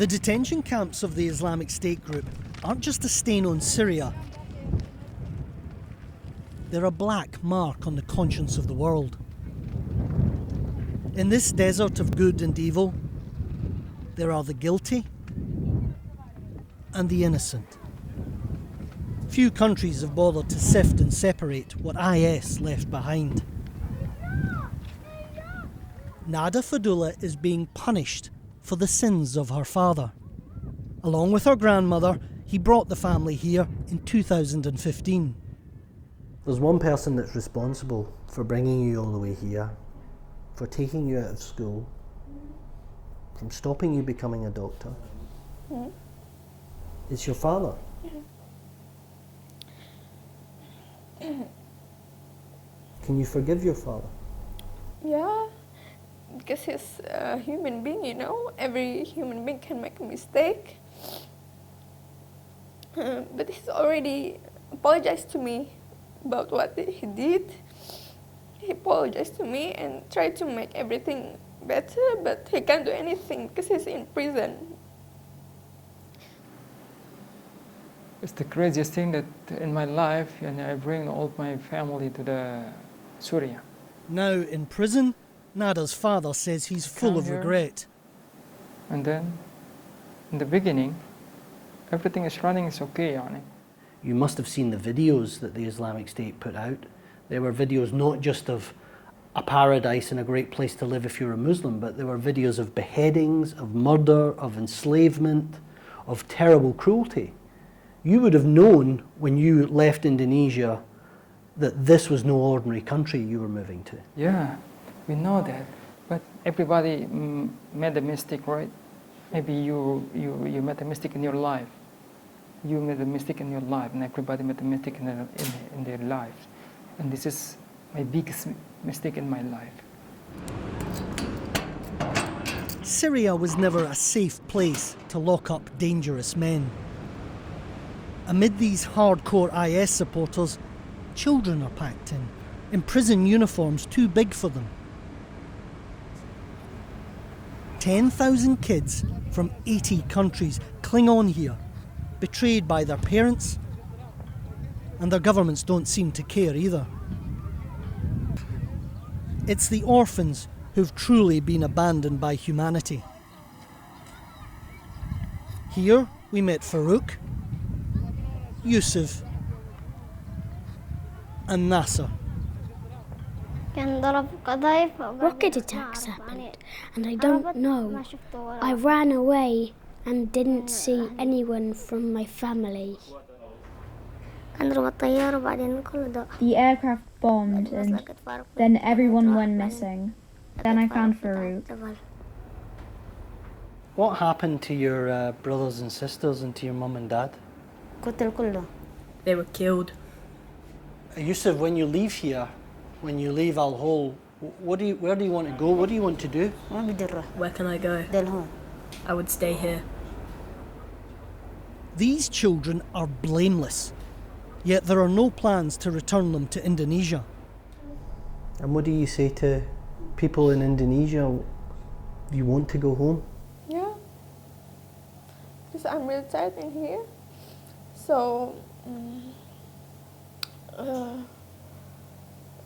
The detention camps of the Islamic State group aren't just a stain on Syria. They're a black mark on the conscience of the world. In this desert of good and evil, there are the guilty and the innocent. Few countries have bothered to sift and separate what IS left behind. Nada Fadula is being punished for the sins of her father. Along with her grandmother, he brought the family here in 2015. There's one person that's responsible for bringing you all the way here, for taking you out of school, from stopping you becoming a doctor. Mm-hmm. It's your father. Mm-hmm. Can you forgive your father? Yeah, because he's a human being, you know. Every human being can make a mistake. But he's already apologized to me about what he did. He apologized to me and tried to make everything better, but he can't do anything because he's in prison. It's the craziest thing that in my life, and I bring all my family to the Syria. Now in prison, Nada's father says he's full of regret. And then, in the beginning, everything is running, it's okay, yani. You must have seen the videos that the Islamic State put out. They were videos not just of a paradise and a great place to live if you're a Muslim, but there were videos of beheadings, of murder, of enslavement, of terrible cruelty. You would have known when you left Indonesia that this was no ordinary country you were moving to. Yeah, we know that, but everybody made a mistake, right? Maybe you made a mistake in your life. You made a mistake in your life, and everybody made a mistake in their lives. And this is my biggest mistake in my life. Syria was never a safe place to lock up dangerous men. Amid these hardcore IS supporters, children are packed in prison uniforms too big for them. 10,000 kids from 80 countries cling on here, betrayed by their parents, and their governments don't seem to care either. It's the orphans who've truly been abandoned by humanity. Here we met Farouk, Yusuf and Nasser. Rocket attacks happened, and I don't know. I ran away and didn't see anyone from my family. The aircraft bombed, and then everyone went missing. Then I found Farouk. What happened to your brothers and sisters and to your mum and dad? They were killed. Yusuf, when you leave here, when you leave Al Hol, where do you want to go? What do you want to do? Where can I go? I would stay here. These children are blameless, yet there are no plans to return them to Indonesia. And what do you say to people in Indonesia? You want to go home? Yeah, because I'm really tired in here. So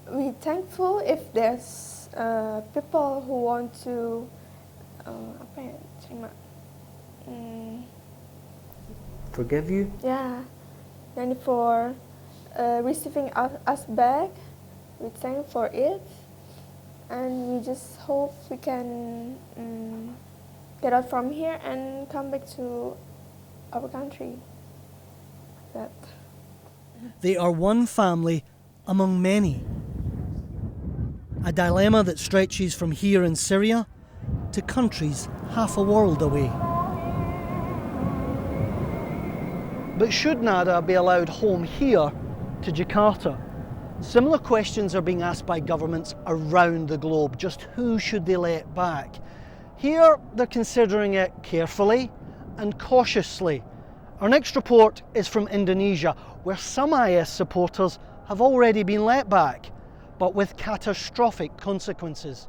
we're thankful if there's people who want to forgive you? Yeah, and for receiving us back, we thank for it, and we just hope we can get out from here and come back to our country. That. They are one family among many. A dilemma that stretches from here in Syria to countries half a world away. But should Nada be allowed home here to Jakarta? Similar questions are being asked by governments around the globe. Just who should they let back? Here, they're considering it carefully and cautiously. Our next report is from Indonesia, where some IS supporters have already been let back, but with catastrophic consequences.